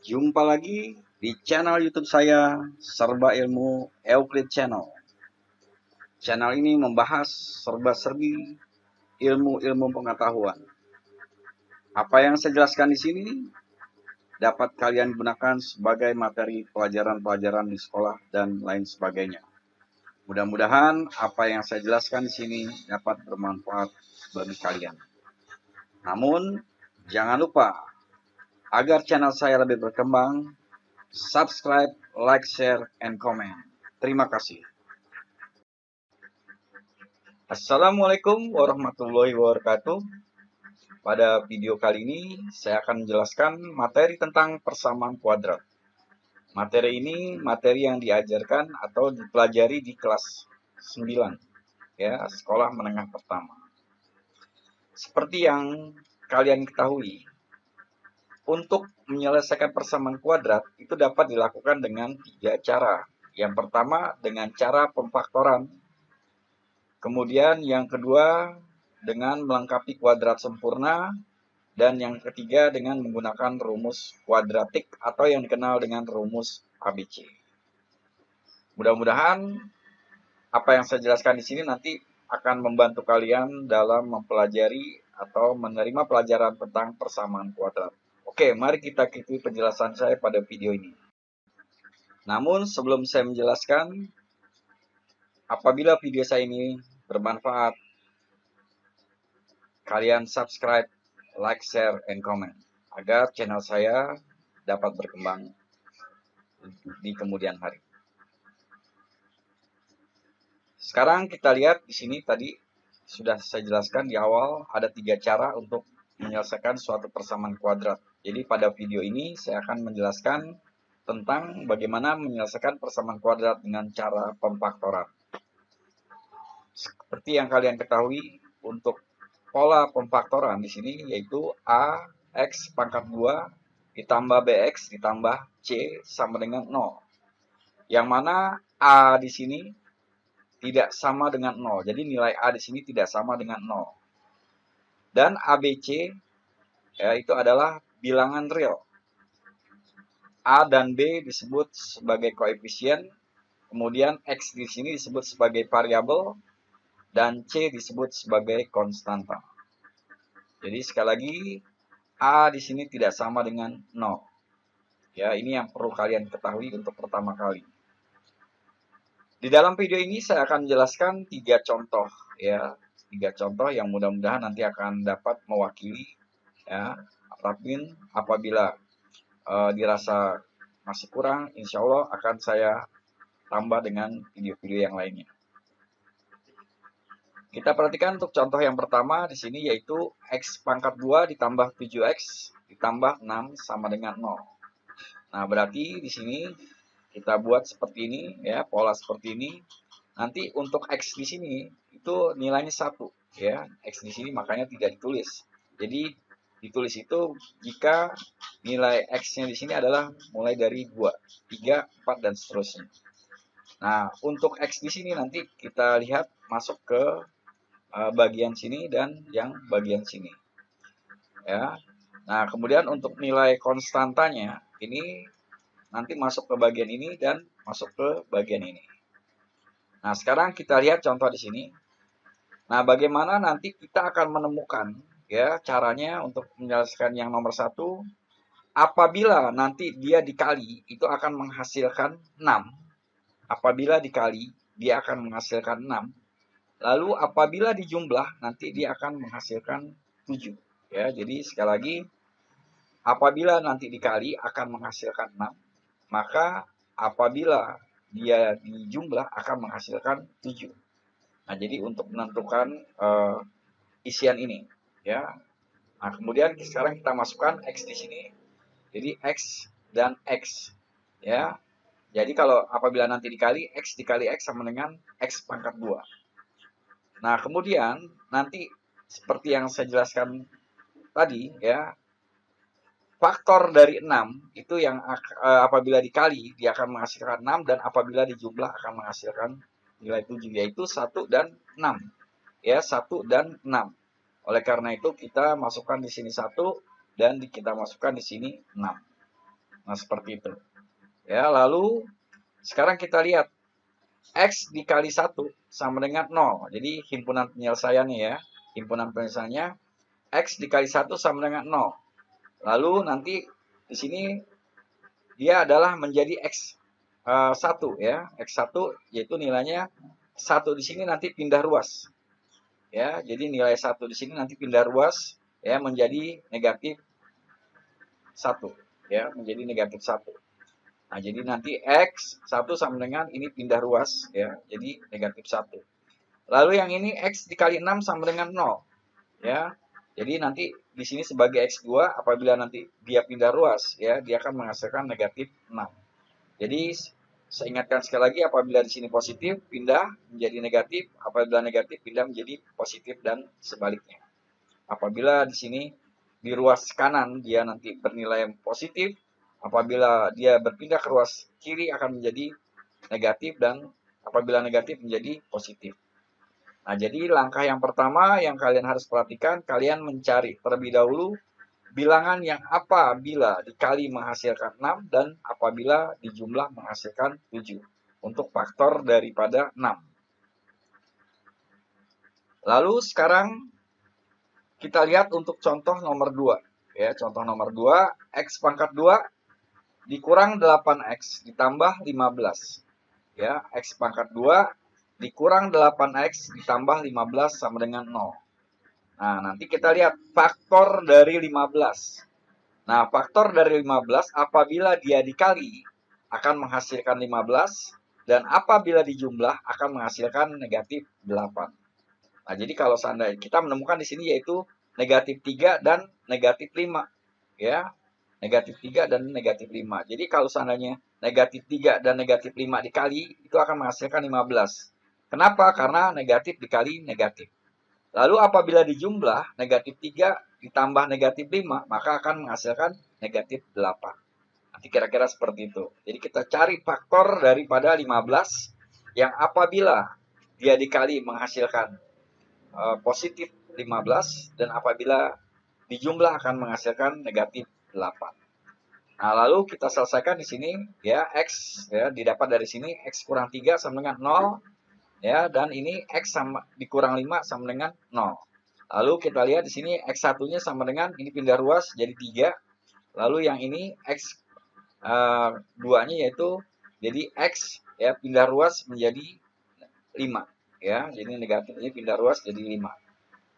Jumpa lagi di channel YouTube saya, Serba Ilmu Euclid Channel. Channel ini membahas serba-serbi ilmu-ilmu pengetahuan. Apa yang saya jelaskan di sini dapat kalian gunakan sebagai materi pelajaran-pelajaran di sekolah dan lain sebagainya. Mudah-mudahan apa yang saya jelaskan di sini dapat bermanfaat bagi kalian. Namun, jangan lupa agar channel saya lebih berkembang, subscribe, like, share, and comment. Terima kasih. Assalamualaikum warahmatullahi wabarakatuh. Pada video kali ini, saya akan menjelaskan materi tentang persamaan kuadrat. Materi ini materi yang diajarkan atau dipelajari di kelas 9, ya, sekolah menengah pertama. Seperti yang kalian ketahui, untuk menyelesaikan persamaan kuadrat itu dapat dilakukan dengan 3 cara. Yang pertama dengan cara pemfaktoran. Kemudian yang kedua dengan melengkapi kuadrat sempurna. Dan yang ketiga dengan menggunakan rumus kuadratik atau yang dikenal dengan rumus ABC. Mudah-mudahan apa yang saya jelaskan di sini nanti akan membantu kalian dalam mempelajari atau menerima pelajaran tentang persamaan kuadrat. Oke, mari kita ikuti penjelasan saya pada video ini. Namun sebelum saya menjelaskan, apabila video saya ini bermanfaat, kalian subscribe, like, share, and comment agar channel saya dapat berkembang di kemudian hari. Sekarang kita lihat di sini tadi sudah saya jelaskan di awal ada 3 cara untuk menyelesaikan suatu persamaan kuadrat. Jadi pada video ini saya akan menjelaskan tentang bagaimana menyelesaikan persamaan kuadrat dengan cara pemfaktoran. Seperti yang kalian ketahui, untuk pola pemfaktoran di sini yaitu A X pangkat 2 ditambah BX ditambah C sama dengan 0. Yang mana A di sini tidak sama dengan 0. Jadi nilai A di sini tidak sama dengan 0. Dan ABC ya, itu adalah bilangan real. A dan B disebut sebagai koefisien, kemudian X di sini disebut sebagai variabel, dan C disebut sebagai konstanta. Jadi sekali lagi, A di sini tidak sama dengan 0. Ya, ini yang perlu kalian ketahui untuk pertama kali. Di dalam video ini saya akan menjelaskan 3 contoh, ya, 3 contoh yang mudah-mudahan nanti akan dapat mewakili, ya. Apabila dirasa masih kurang, insya Allah akan saya tambah dengan video-video yang lainnya. Kita perhatikan untuk contoh yang pertama di sini yaitu X pangkat 2 ditambah 7X ditambah 6 sama dengan 0. Nah, berarti di sini kita buat seperti ini, ya, pola seperti ini. Nanti untuk X di sini itu nilainya 1, ya. X di sini makanya tidak ditulis. Jadi ditulis itu jika nilai X-nya di sini adalah mulai dari 2, 3, 4 dan seterusnya. Nah, untuk X di sini nanti kita lihat masuk ke bagian sini dan yang bagian sini. Ya. Nah, kemudian untuk nilai konstantanya ini nanti masuk ke bagian ini dan masuk ke bagian ini. Nah, sekarang kita lihat contoh di sini. Nah, bagaimana nanti kita akan menemukan, ya, caranya untuk menyelesaikan yang nomor 1. Apabila nanti dia dikali, itu akan menghasilkan 6. Apabila dikali, dia akan menghasilkan 6. Lalu apabila dijumlah, nanti dia akan menghasilkan 7. Ya, jadi sekali lagi, apabila nanti dikali akan menghasilkan 6. Maka apabila dia dijumlah akan menghasilkan 7. Nah, jadi untuk menentukan isian ini, ya. Nah, kemudian sekarang kita masukkan X di sini. Jadi X dan X, ya. Jadi kalau apabila nanti dikali, X dikali X sama dengan X pangkat 2. Nah, kemudian nanti seperti yang saya jelaskan tadi, ya. Faktor dari 6 itu yang apabila dikali dia akan menghasilkan 6 dan apabila dijumlah akan menghasilkan nilai 7 yaitu 1 dan 6. Ya, 1 dan 6. Oleh karena itu kita masukkan di sini 1 dan kita masukkan di sini 6. Nah, seperti itu. Ya, lalu sekarang kita lihat X dikali 1 sama dengan 0. Jadi himpunan penyelesaiannya ya. Himpunan penyelesaiannya X dikali 1 sama dengan 0. Lalu nanti di sini dia adalah menjadi X 1 ya. X1 yaitu nilainya 1 di sini nanti pindah ruas. Ya, jadi nilai 1 di sini nanti pindah ruas ya menjadi negatif 1 ya, menjadi negatif 1. Nah, jadi nanti X1 sama dengan ini pindah ruas ya, jadi negatif 1. Lalu yang ini X dikali 6 sama dengan 0 ya. Jadi nanti di sini sebagai X2 apabila nanti dia pindah ruas ya, dia akan menghasilkan negatif 6. Jadi saya ingatkan sekali lagi, apabila di sini positif pindah menjadi negatif, apabila negatif pindah menjadi positif dan sebaliknya. Apabila di sini di ruas kanan dia nanti bernilai positif, apabila dia berpindah ke ruas kiri akan menjadi negatif, dan apabila negatif menjadi positif. Nah, jadi langkah yang pertama yang kalian harus perhatikan, kalian mencari terlebih dahulu bilangan yang apabila dikali menghasilkan 6 dan apabila dijumlah menghasilkan 7 untuk faktor daripada 6. Lalu sekarang kita lihat untuk contoh nomor 2. Ya, contoh nomor 2, X pangkat 2 dikurang 8X ditambah 15. Ya, X pangkat 2 dikurang 8X ditambah 15 sama dengan 0. Nah, nanti kita lihat faktor dari 15. Nah, faktor dari 15 apabila dia dikali akan menghasilkan 15 dan apabila dijumlah akan menghasilkan negatif 8. Nah, jadi kalau seandainya kita menemukan di sini yaitu negatif 3 dan negatif 5 ya. Negatif 3 dan negatif 5. Jadi kalau seandainya negatif 3 dan negatif 5 dikali itu akan menghasilkan 15. Kenapa? Karena negatif dikali negatif. Lalu apabila dijumlah negatif 3 ditambah negatif 5, maka akan menghasilkan negatif 8. Nanti kira-kira seperti itu. Jadi kita cari faktor daripada 15 yang apabila dia dikali menghasilkan positif 15 dan apabila dijumlah akan menghasilkan negatif 8. Nah, lalu kita selesaikan di sini ya, X ya didapat dari sini X kurang 3 sama dengan 0. Ya, dan ini X sama dikurang 5 sama dengan 0. Lalu kita lihat di sini X1-nya sama dengan ini pindah ruas jadi 3. Lalu yang ini X 2-nya yaitu jadi X ya pindah ruas menjadi 5 ya. Jadi negatif ini pindah ruas jadi 5.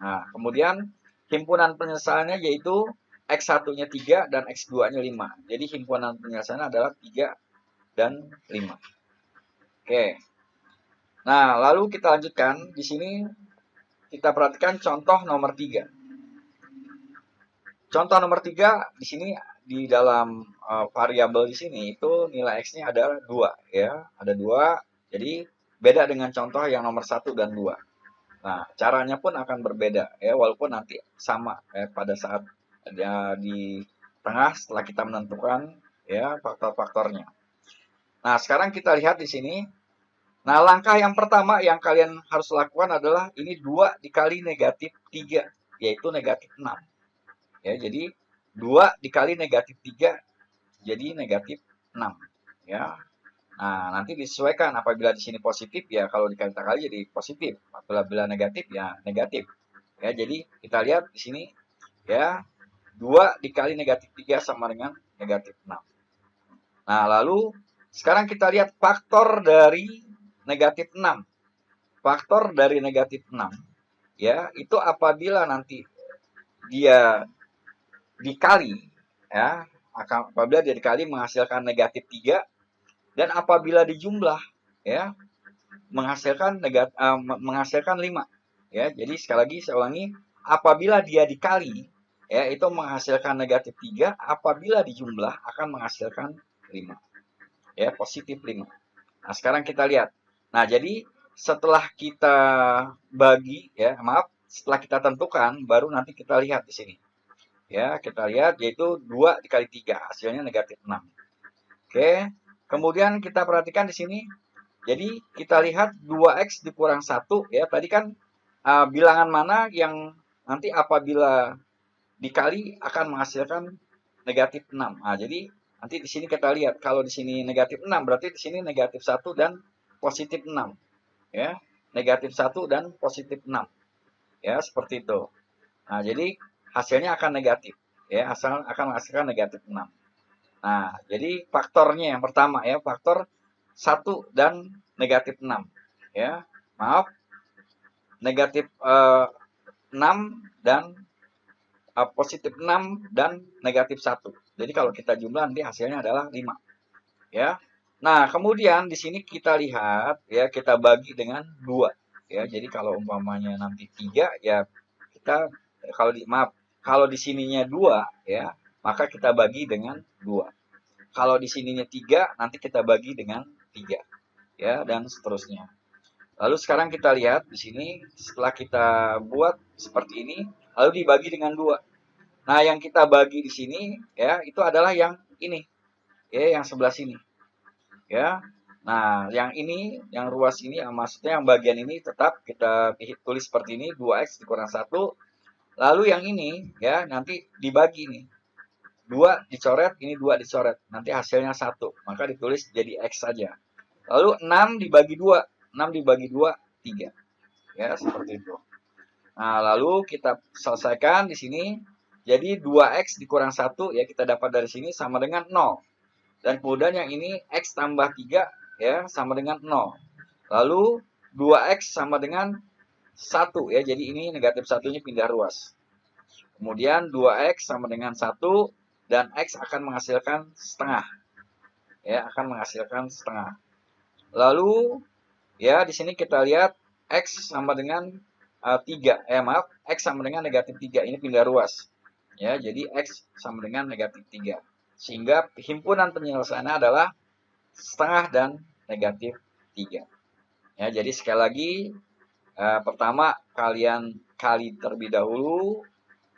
Nah, kemudian himpunan penyelesaiannya yaitu X1-nya 3 dan X2-nya 5. Jadi himpunan penyelesaiannya adalah 3 dan 5. Oke. Nah, lalu kita lanjutkan. Di sini kita perhatikan contoh nomor 3. Contoh nomor 3 di sini di dalam variabel di sini itu nilai X-nya ada 2 ya, ada 2. Jadi beda dengan contoh yang nomor 1 dan 2. Nah, caranya pun akan berbeda ya, walaupun nanti sama ya, pada saat di tengah setelah kita menentukan ya faktor-faktornya. Nah, sekarang kita lihat di sini. Nah, langkah yang pertama yang kalian harus lakukan adalah ini 2 dikali negatif 3, yaitu negatif 6. Ya, jadi 2 dikali negatif 3, jadi negatif 6. Ya. Nah, nanti disesuaikan apabila di sini positif, ya kalau dikali jadi positif. Apabila negatif, ya negatif. Ya, jadi kita lihat di sini, ya 2 dikali negatif 3 sama dengan negatif 6. Nah, lalu sekarang kita lihat faktor dari negatif 6. Faktor dari negatif 6 ya, itu apabila nanti dia dikali ya, apabila dia dikali menghasilkan negatif 3 dan apabila dijumlah ya menghasilkan menghasilkan 5 ya. Jadi sekali lagi saya ulangi, apabila dia dikali ya itu menghasilkan negatif 3, apabila dijumlah akan menghasilkan 5 ya, positif 5. Nah, sekarang kita lihat. Nah, jadi setelah kita bagi ya, setelah kita tentukan baru nanti kita lihat di sini. Ya, kita lihat yaitu 2 dikali 3 hasilnya negatif 6. Oke. Kemudian kita perhatikan di sini. Jadi kita lihat 2x dikurang 1 ya. Tadi kan bilangan mana yang nanti apabila dikali akan menghasilkan negatif 6. Nah, jadi Nanti di sini kita lihat, kalau di sini negatif 6, berarti di sini negatif 1 dan positif 6. Ya, negatif 1 dan positif 6. Ya, seperti itu. Nah, jadi hasilnya akan negatif. Ya, asal akan menghasilkan negatif 6. Nah, jadi faktornya yang pertama ya, faktor 1 dan negatif 6. Ya, maaf, negatif 6 dan positif 6 dan negatif 1. Jadi kalau kita jumlah nanti hasilnya adalah 5. Ya. Nah, kemudian di sini kita lihat ya, kita bagi dengan 2. Ya, jadi kalau umpamanya nanti 3 ya kita kalau di sininya 2 ya, maka kita bagi dengan 2. Kalau di sininya 3 nanti kita bagi dengan 3. Ya, dan seterusnya. Lalu sekarang kita lihat di sini setelah kita buat seperti ini, lalu dibagi dengan 2. Nah, yang kita bagi di sini ya, itu adalah yang ini. Ya, yang sebelah sini. Ya. Nah, yang ini, yang ruas ini, maksudnya yang bagian ini tetap kita tulis seperti ini, 2x dikurang 1. Lalu yang ini, ya, nanti dibagi nih. 2 dicoret, ini 2 dicoret. Nanti hasilnya 1. Maka ditulis jadi x saja. Lalu 6 dibagi 2. 6 dibagi 2, 3. Ya, seperti itu. Nah, lalu kita selesaikan di sini. Jadi 2x dikurang 1, ya kita dapat dari sini sama dengan 0. Dan kemudian yang ini x tambah 3 ya sama dengan 0. Lalu 2x sama dengan 1 ya. Jadi ini negatif 1-nya pindah ruas. Kemudian 2x sama dengan 1 dan x akan menghasilkan setengah. Ya, akan menghasilkan setengah. Lalu ya di sini kita lihat x sama dengan 3. X sama dengan negatif 3. Ini pindah ruas. Ya, jadi x sama dengan negatif 3. Sehingga himpunan penyelesaiannya adalah setengah dan negatif 3. Ya, jadi sekali lagi, pertama kalian kali terlebih dahulu,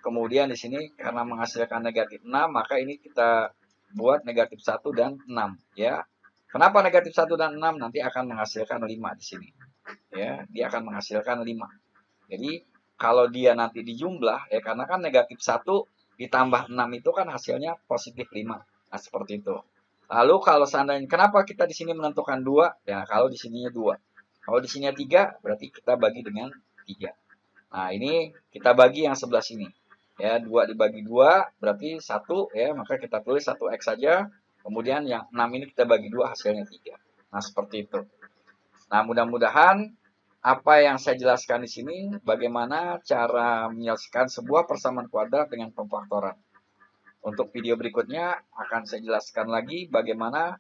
kemudian di sini karena menghasilkan negatif 6, maka ini kita buat negatif 1 dan 6. Ya. Kenapa negatif 1 dan 6? Nanti akan menghasilkan 5 di sini. Ya, dia akan menghasilkan 5. Jadi, kalau dia nanti dijumlah, ya karena kan negatif 1 ditambah 6 itu kan hasilnya positif 5. Nah, seperti itu. Lalu kalau seandainya, kenapa kita di sini menentukan 2? Ya, kalau di sininya 2. Kalau di sininya 3, berarti kita bagi dengan 3. Nah, ini kita bagi yang sebelah sini. Ya, 2 dibagi 2, berarti 1, ya, maka kita tulis 1x saja. Kemudian yang 6 ini kita bagi 2, hasilnya 3. Nah, seperti itu. Nah, mudah-mudahan apa yang saya jelaskan di sini, bagaimana cara menyelesaikan sebuah persamaan kuadrat dengan pemfaktoran. Untuk video berikutnya akan saya jelaskan lagi bagaimana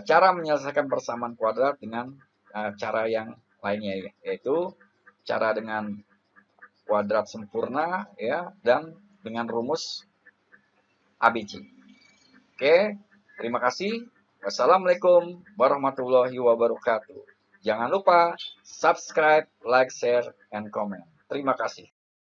cara menyelesaikan persamaan kuadrat dengan cara yang lainnya, yaitu cara dengan kuadrat sempurna ya dan dengan rumus ABC. Oke, terima kasih. Wassalamualaikum warahmatullahi wabarakatuh. Jangan lupa subscribe, like, share, and comment. Terima kasih.